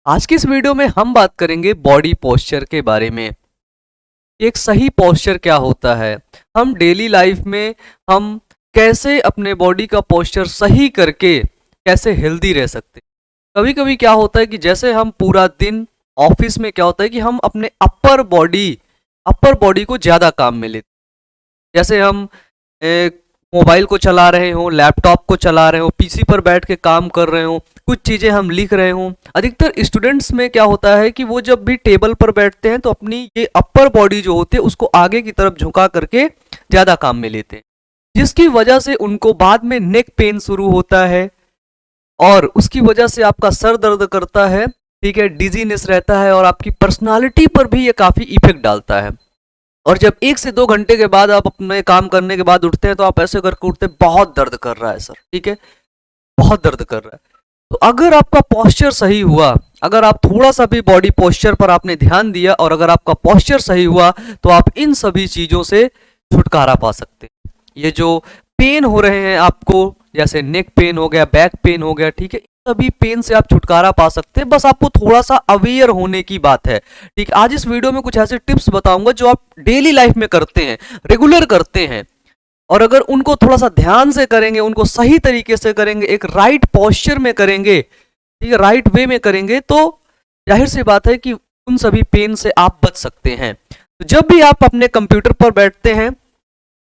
आज की इस वीडियो में हम बात करेंगे बॉडी पोस्चर के बारे में। एक सही पोस्चर क्या होता है, हम डेली लाइफ में हम कैसे अपने बॉडी का पोस्चर सही करके कैसे हेल्दी रह सकते हैं। कभी कभी क्या होता है कि जैसे हम पूरा दिन ऑफिस में क्या होता है कि हम अपने अपर बॉडी को ज़्यादा काम में लेते हैं। जैसे हम मोबाइल को चला रहे हों, लैपटॉप को चला रहे हों, पीसी पर बैठ के काम कर रहे हों, कुछ चीज़ें हम लिख रहे हों। अधिकतर स्टूडेंट्स में क्या होता है कि वो जब भी टेबल पर बैठते हैं तो अपनी ये अपर बॉडी जो होती है उसको आगे की तरफ झुका करके ज़्यादा काम में लेते हैं, जिसकी वजह से उनको बाद में नेक पेन शुरू होता है और उसकी वजह से आपका सर दर्द करता है, ठीक है, डिजीनेस रहता है और आपकी पर्सनालिटी पर भी ये काफ़ी इफेक्ट डालता है। और जब 1 से 2 घंटे के बाद आप अपने काम करने के बाद उठते हैं तो आप ऐसे करके उठते हैं, बहुत दर्द कर रहा है सर, ठीक है, बहुत दर्द कर रहा है। तो अगर आपका पोस्चर सही हुआ, अगर आप थोड़ा सा भी बॉडी पोस्चर पर आपने ध्यान दिया और अगर आपका पोस्चर सही हुआ तो आप इन सभी चीज़ों से छुटकारा पा सकते हैं। ये जो पेन हो रहे हैं आपको, जैसे नेक पेन हो गया, बैक पेन हो गया, ठीक है, सभी पेन से आप छुटकारा पा सकते हैं। बस आपको थोड़ा सा अवेयर होने की बात है, ठीक। आज इस वीडियो में कुछ ऐसे टिप्स बताऊंगा जो आप डेली लाइफ में करते हैं, रेगुलर करते हैं, और अगर उनको थोड़ा सा ध्यान से करेंगे, उनको सही तरीके से करेंगे, एक राइट पोस्चर में करेंगे, ठीक है, राइट वे में करेंगे, तो जाहिर सी बात है कि उन सभी पेन से आप बच सकते हैं। तो जब भी आप अपने कंप्यूटर पर बैठते हैं,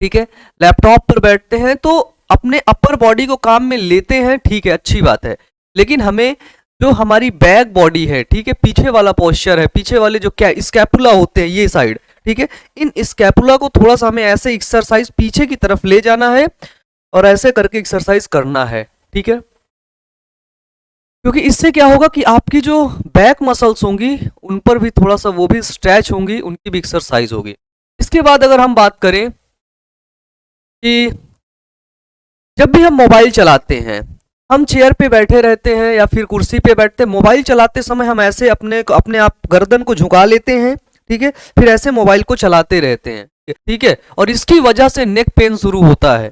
ठीक है, लैपटॉप पर बैठते हैं, तो अपने अपर बॉडी को काम में लेते हैं, ठीक है, अच्छी बात है, लेकिन हमें जो हमारी बैक बॉडी है, ठीक है, पीछे वाला पोस्चर है, पीछे वाले जो क्या स्कैपुला होते हैं, ये साइड, ठीक है, इन स्कैपुला को थोड़ा सा हमें ऐसे एक्सरसाइज पीछे की तरफ ले जाना है और ऐसे करके एक्सरसाइज करना है, ठीक है, क्योंकि इससे क्या होगा कि आपकी जो बैक मसल्स होंगी उन पर भी थोड़ा सा वो भी स्ट्रेच होंगी, उनकी भी एक्सरसाइज होगी। इसके बाद अगर हम बात करें कि जब भी हम मोबाइल चलाते हैं, हम चेयर पे बैठे रहते हैं या फिर कुर्सी पे बैठते हैं, मोबाइल चलाते समय हम ऐसे अपने आप गर्दन को झुका लेते हैं, ठीक है, फिर ऐसे मोबाइल को चलाते रहते हैं, ठीक है, और इसकी वजह से नेक पेन शुरू होता है,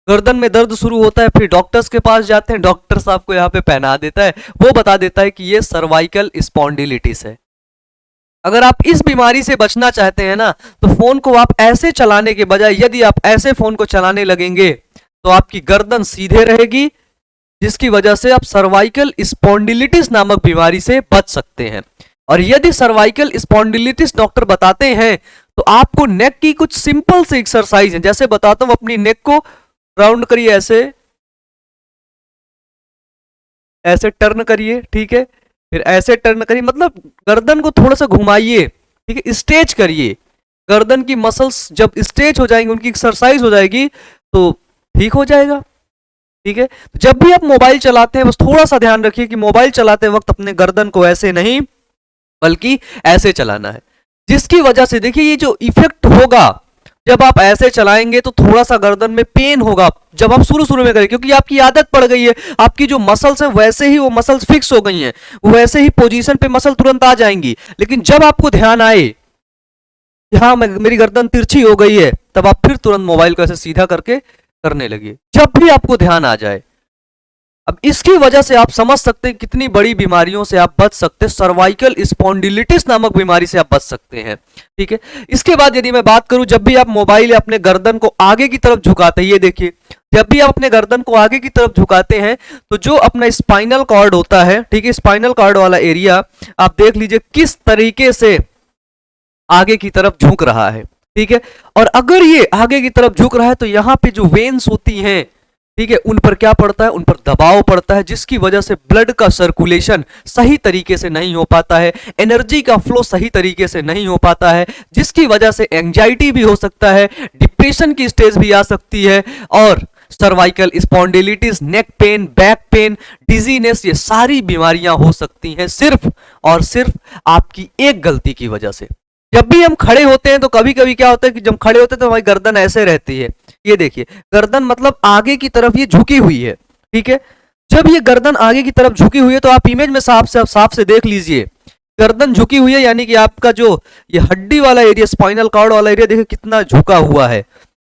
गर्दन में दर्द शुरू होता है। फिर डॉक्टर्स के पास जाते हैं, डॉक्टर साहब को यहाँ पे पहना देता है, वो बता देता है कि ये सर्वाइकल स्पॉन्डिलिटिस है। अगर आप इस बीमारी से बचना चाहते हैं ना, तो फोन को आप ऐसे चलाने के बजाय यदि आप ऐसे फोन को चलाने लगेंगे तो आपकी गर्दन सीधे रहेगी, जिसकी वजह से आप सर्वाइकल स्पॉन्डिलिटिस नामक बीमारी से बच सकते हैं। और यदि सर्वाइकल स्पॉन्डिलिटिस डॉक्टर बताते हैं तो आपको नेक की कुछ सिंपल से एक्सरसाइज है, जैसे बताता हूं, अपनी नेक को राउंड करिए, ऐसे ऐसे टर्न करिए, ठीक है, फिर ऐसे टर्न करिए, मतलब गर्दन को थोड़ा सा घुमाइए, ठीक है, स्ट्रेच करिए, गर्दन की मसल्स जब स्ट्रेच हो जाएंगी, उनकी एक्सरसाइज हो जाएगी तो ठीक हो जाएगा, ठीक है। जब भी आप मोबाइल चलाते हैं बस थोड़ा सा ध्यान रखिए कि मोबाइल चलाते वक्त अपने गर्दन को ऐसे नहीं बल्कि ऐसे चलाना है, जिसकी वजह से देखिए ये जो इफेक्ट होगा, जब आप ऐसे चलाएंगे तो थोड़ा सा गर्दन में पेन होगा जब आप शुरू में करें, क्योंकि आपकी आदत पड़ गई है, आपकी जो मसल्स है वैसे ही वो मसल्स फिक्स हो गई हैं, वैसे ही पोजीशन पे मसल तुरंत आ जाएंगी। लेकिन जब आपको ध्यान आए कि हाँ मेरी गर्दन तिरछी हो गई है, तब आप फिर तुरंत मोबाइल को ऐसे सीधा करके करने लगिए, जब भी आपको ध्यान आ जाए। अब इसकी वजह से आप समझ सकते हैं कितनी बड़ी बीमारियों से आप बच सकते हैं, सर्वाइकल स्पॉन्डिलिटिस नामक बीमारी से आप बच सकते हैं, ठीक है। इसके बाद यदि मैं बात करूं, जब भी आप मोबाइल या अपने गर्दन को आगे की तरफ झुकाते हैं, ये देखिए, जब भी आप अपने गर्दन को आगे की तरफ झुकाते हैं तो जो अपना स्पाइनल कॉर्ड होता है, ठीक है, स्पाइनल कॉर्ड वाला एरिया आप देख लीजिए किस तरीके से आगे की तरफ झुक रहा है, ठीक है। और अगर ये आगे की तरफ झुक रहा है तो यहाँ पे जो वेन्स होती हैं, ठीक है, उन पर क्या पड़ता है, उन पर दबाव पड़ता है, जिसकी वजह से ब्लड का सर्कुलेशन सही तरीके से नहीं हो पाता है, एनर्जी का फ्लो सही तरीके से नहीं हो पाता है, जिसकी वजह से एंजाइटी भी हो सकता है, डिप्रेशन की स्टेज भी आ सकती है, और cervical स्पॉन्डिलिटिस, neck pain, back pain, dizziness, ये सारी बीमारियां हो सकती हैं सिर्फ और सिर्फ आपकी एक गलती की वजह से। जब भी हम खड़े होते हैं तो कभी कभी क्या होता है कि जब खड़े होते हैं तो हमारी गर्दन ऐसे रहती है, ये देखिए, गर्दन मतलब आगे की तरफ ये झुकी हुई है, ठीक है। जब ये गर्दन आगे की तरफ झुकी हुई है तो आप इमेज में साफ से देख लीजिए, गर्दन झुकी हुई है, यानी कि आपका जो ये हड्डी वाला एरिया, स्पाइनल कॉर्ड वाला एरिया देखिए कितना झुका हुआ है,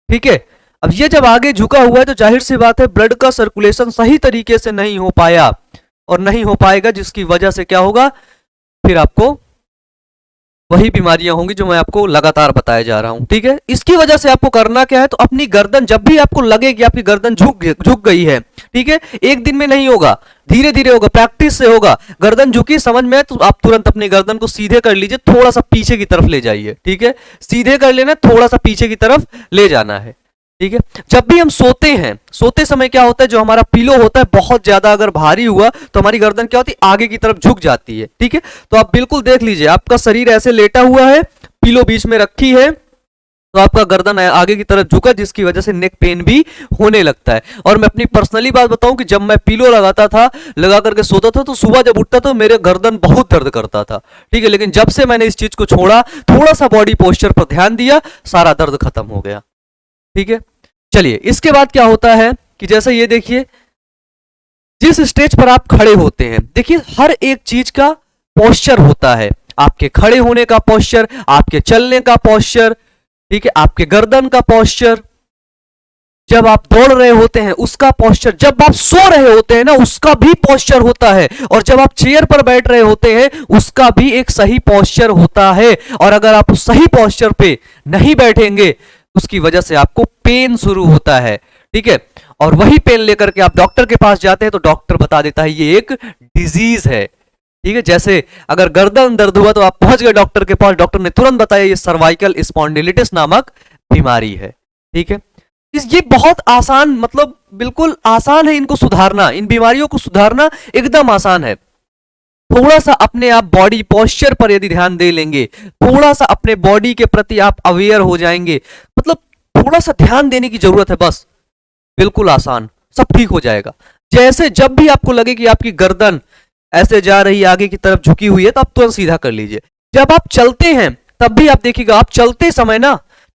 ठीक है। अब ये जब आगे झुका हुआ है तो जाहिर सी बात है ब्लड का सर्कुलेशन सही तरीके से नहीं हो पाया और नहीं हो पाएगा, जिसकी वजह से क्या होगा, फिर आपको वही बीमारियां होंगी जो मैं आपको लगातार बताया जा रहा हूं। ठीक है, इसकी वजह से आपको करना क्या है, तो अपनी गर्दन जब भी आपको लगे कि आपकी गर्दन झुक गई है, ठीक है, एक दिन में नहीं होगा, धीरे धीरे होगा, प्रैक्टिस से होगा। गर्दन झुकी समझ में है तो आप तुरंत अपनी गर्दन को सीधे कर लीजिए, थोड़ा सा पीछे की तरफ ले जाइए। ठीक है, सीधे कर लेना, थोड़ा सा पीछे की तरफ ले जाना है। ठीक है, जब भी हम सोते हैं, सोते समय क्या होता है, जो हमारा पिलो होता है बहुत ज्यादा अगर भारी हुआ तो हमारी गर्दन क्या होती है, आगे की तरफ झुक जाती है। ठीक है, तो आप बिल्कुल देख लीजिए, आपका शरीर ऐसे लेटा हुआ है, पिलो बीच में रखी है, तो आपका गर्दन आगे की तरफ झुका, जिसकी वजह से नेक पेन भी होने लगता है। और मैं अपनी पर्सनली बात बताऊं कि जब मैं पिलो लगाता था, लगा करके सोता था, तो सुबह जब उठता तो मेरे गर्दन बहुत दर्द करता था। ठीक है, लेकिन जब से मैंने इस चीज को छोड़ा, थोड़ा सा बॉडी पोस्चर पर ध्यान दिया, सारा दर्द खत्म हो गया। ठीक है, चलिए इसके बाद क्या होता है कि जैसे ये देखिए, जिस स्टेज पर आप खड़े होते हैं, देखिए हर एक चीज का पोस्चर होता है, आपके खड़े होने का पोस्चर, आपके चलने का पोस्चर, ठीक है, आपके गर्दन का पोस्चर, जब आप दौड़ रहे होते हैं उसका पोस्चर, जब आप सो रहे होते हैं ना उसका भी पोस्चर होता है, और जब आप चेयर पर बैठ रहे होते हैं उसका भी एक सही पोस्चर होता है। और अगर आप उस सही पोस्चर पे नहीं बैठेंगे, उसकी वजह से आपको पेन शुरू होता है। ठीक है, और वही पेन लेकर के आप डॉक्टर के पास जाते हैं तो डॉक्टर बता देता है ये एक डिजीज है। ठीक है, जैसे अगर गर्दन दर्द हुआ तो आप पहुंच गए डॉक्टर के पास, डॉक्टर ने तुरंत बताया ये सर्वाइकल स्पॉन्डिलिटिस नामक बीमारी है। ठीक है, ये बहुत आसान, मतलब बिल्कुल आसान है इनको सुधारना, इन बीमारियों को सुधारना एकदम आसान है। थोड़ा सा अपने आप बॉडी पोस्चर पर यदि ध्यान दे लेंगे, थोड़ा सा अपने बॉडी के प्रति आप अवेयर हो जाएंगे, मतलब थोड़ा सा ध्यान देने की जरूरत है बस, बिल्कुल आसान, सब ठीक हो जाएगा। जैसे जब भी आपको लगे कि आपकी गर्दन ऐसे जा रही है, आगे की तरफ झुकी हुई है, तो आप तुरंत सीधा कर लीजिए। जब आप चलते हैं तब भी आप देखिएगा, आप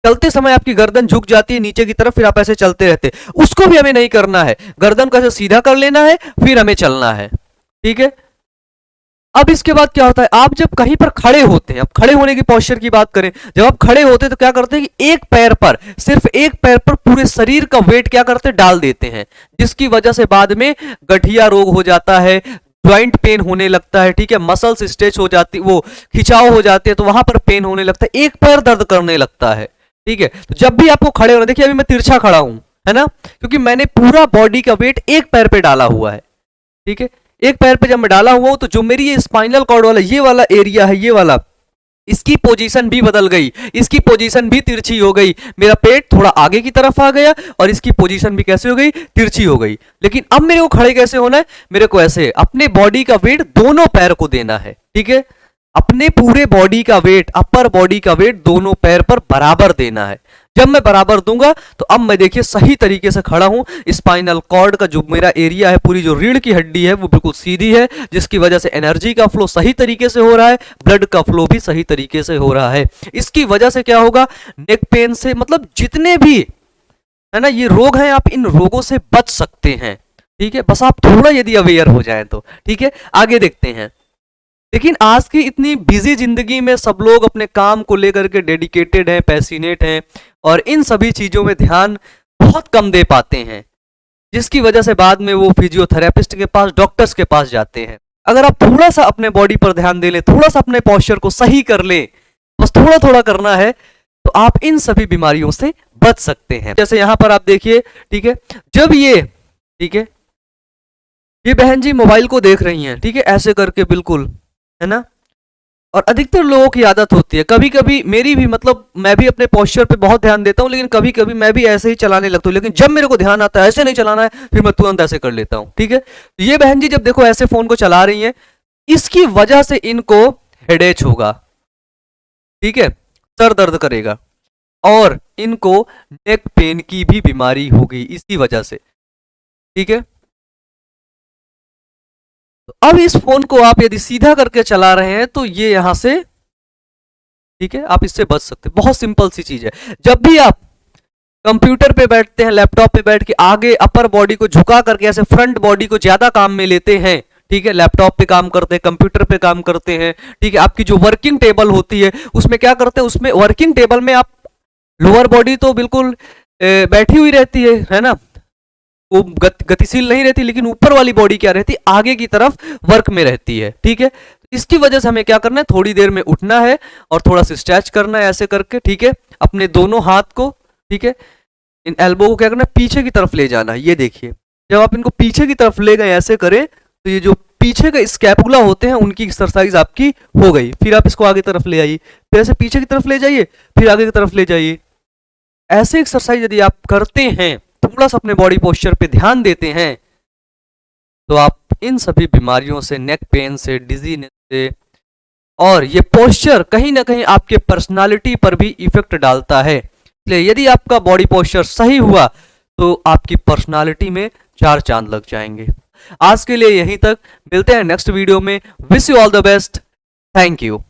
चलते समय आपकी गर्दन झुक जाती है नीचे की तरफ, फिर आप ऐसे चलते रहते, उसको भी हमें नहीं करना है, गर्दन को ऐसे सीधा कर लेना है, फिर हमें चलना है। ठीक है, अब इसके बाद क्या होता है, आप जब कहीं पर खड़े होते हैं, अब खड़े होने की पोस्चर की बात करें, जब आप खड़े होते हैं तो क्या करते हैं कि एक पैर पर, सिर्फ एक पैर पर पूरे शरीर का वेट क्या करते हैं, डाल देते हैं, जिसकी वजह से बाद में गठिया रोग हो जाता है, ज्वाइंट पेन होने लगता है। ठीक है, मसल्स स्ट्रेच हो जाती, वो खिंचाव हो जाते हैं, तो वहां पर पेन होने लगता है, एक पैर दर्द करने लगता है। ठीक है, तो जब भी आपको खड़े होना, देखिए अभी मैं तिरछा खड़ा हूं, है ना, क्योंकि मैंने पूरा बॉडी का वेट एक पैर पे डाला हुआ है। ठीक है, एक पैर पे जब मैं डाला हुआ हूं तो जो मेरी ये स्पाइनल कॉर्ड वाला ये वाला एरिया है, ये वाला, इसकी पोजीशन भी बदल गई, इसकी पोजीशन भी तिरछी हो गई, मेरा पेट थोड़ा आगे की तरफ आ गया और इसकी पोजीशन भी कैसे हो गई, तिरछी हो गई। लेकिन अब मेरे को खड़े कैसे होना है, मेरे को ऐसे अपने बॉडी का वेट दोनों पैर को देना है। ठीक है, अपने पूरे बॉडी का वेट, अपर बॉडी का वेट दोनों पैर पर बराबर देना है। जब मैं बराबर दूंगा तो अब मैं देखिए सही तरीके से खड़ा हूं, स्पाइनल कॉर्ड का जो मेरा एरिया है, पूरी जो रीढ़ की हड्डी है वो बिल्कुल सीधी है, जिसकी वजह से एनर्जी का फ्लो सही तरीके से हो रहा है, ब्लड का फ्लो भी सही तरीके से हो रहा है। इसकी वजह से क्या होगा, नेक पेन से, मतलब जितने भी है ना ये रोग हैं, आप इन रोगों से बच सकते हैं। ठीक है, बस आप थोड़ा यदि अवेयर हो जाए तो। ठीक है, आगे देखते हैं। लेकिन आज की इतनी बिजी जिंदगी में सब लोग अपने काम को लेकर के डेडिकेटेड हैं, पैसिनेट हैं, और इन सभी चीजों में ध्यान बहुत कम दे पाते हैं, जिसकी वजह से बाद में वो फिजियोथेरेपिस्ट के पास, डॉक्टर्स के पास जाते हैं। अगर आप थोड़ा सा अपने बॉडी पर ध्यान दे लें, थोड़ा सा अपने पोस्चर को सही कर लें, बस थोड़ा थोड़ा करना है, तो आप इन सभी बीमारियों से बच सकते हैं। जैसे यहां पर आप देखिए, ठीक है, जब ये, ठीक है, ये बहन जी मोबाइल को देख रही हैं, ठीक है, ऐसे करके बिल्कुल, है ना, और अधिकतर लोगों की आदत होती है, कभी कभी मेरी भी, मतलब मैं भी अपने पोस्चर पे बहुत ध्यान देता हूं, लेकिन कभी कभी मैं भी ऐसे ही चलाने लगता हूं, लेकिन जब मेरे को ध्यान आता है ऐसे नहीं चलाना है, फिर मैं तुरंत ऐसे कर लेता हूं। ठीक है, तो ये बहन जी जब देखो ऐसे फोन को चला रही हैं, इसकी वजह से इनको हेडेक होगा, ठीक है, सर दर्द करेगा, और इनको नेक पेन की भी बीमारी होगी इसकी वजह से। ठीक है, तो अब इस फोन को आप यदि सीधा करके चला रहे हैं तो ये यहां से, ठीक है, आप इससे बच सकते हैं। बहुत सिंपल सी चीज है। जब भी आप कंप्यूटर पे बैठते हैं, लैपटॉप पे बैठ के आगे अपर बॉडी को झुका करके ऐसे फ्रंट बॉडी को ज्यादा काम में लेते हैं, ठीक है, लैपटॉप पे काम करते हैं, कंप्यूटर पे काम करते हैं, ठीक है, आपकी जो वर्किंग टेबल होती है उसमें क्या करते हैं, उसमें वर्किंग टेबल में आप लोअर बॉडी तो बिल्कुल बैठी हुई रहती है ना, वो गतिशील नहीं रहती, लेकिन ऊपर वाली बॉडी क्या रहती है, आगे की तरफ वर्क में रहती है। ठीक है, इसकी वजह से हमें क्या करना है, थोड़ी देर में उठना है और थोड़ा सा स्ट्रेच करना है ऐसे करके, ठीक है, अपने दोनों हाथ को, ठीक है, इन एल्बो को क्या करना है, पीछे की तरफ ले जाना है। ये देखिए, जब आप इनको पीछे की तरफ ले गए ऐसे करें तो ये जो पीछे का स्कैपुला होते हैं उनकी एक्सरसाइज आपकी हो गई। फिर आप इसको आगे तरफ ले आइए, फिर ऐसे पीछे की तरफ ले जाइए, फिर आगे की तरफ ले जाइए। ऐसे एक्सरसाइज यदि आप करते हैं, थोड़ा सा अपने बॉडी पोस्चर पे ध्यान देते हैं, तो आप इन सभी बीमारियों से, नेक पेन से, डिजीनेस से, और ये पोस्चर कहीं ना कहीं आपके पर्सनालिटी पर भी इफेक्ट डालता है। इसलिए यदि आपका बॉडी पोस्चर सही हुआ तो आपकी पर्सनालिटी में 4 चांद लग जाएंगे। आज के लिए यहीं तक, मिलते हैं नेक्स्ट वीडियो में। Wish you all the best, thank you.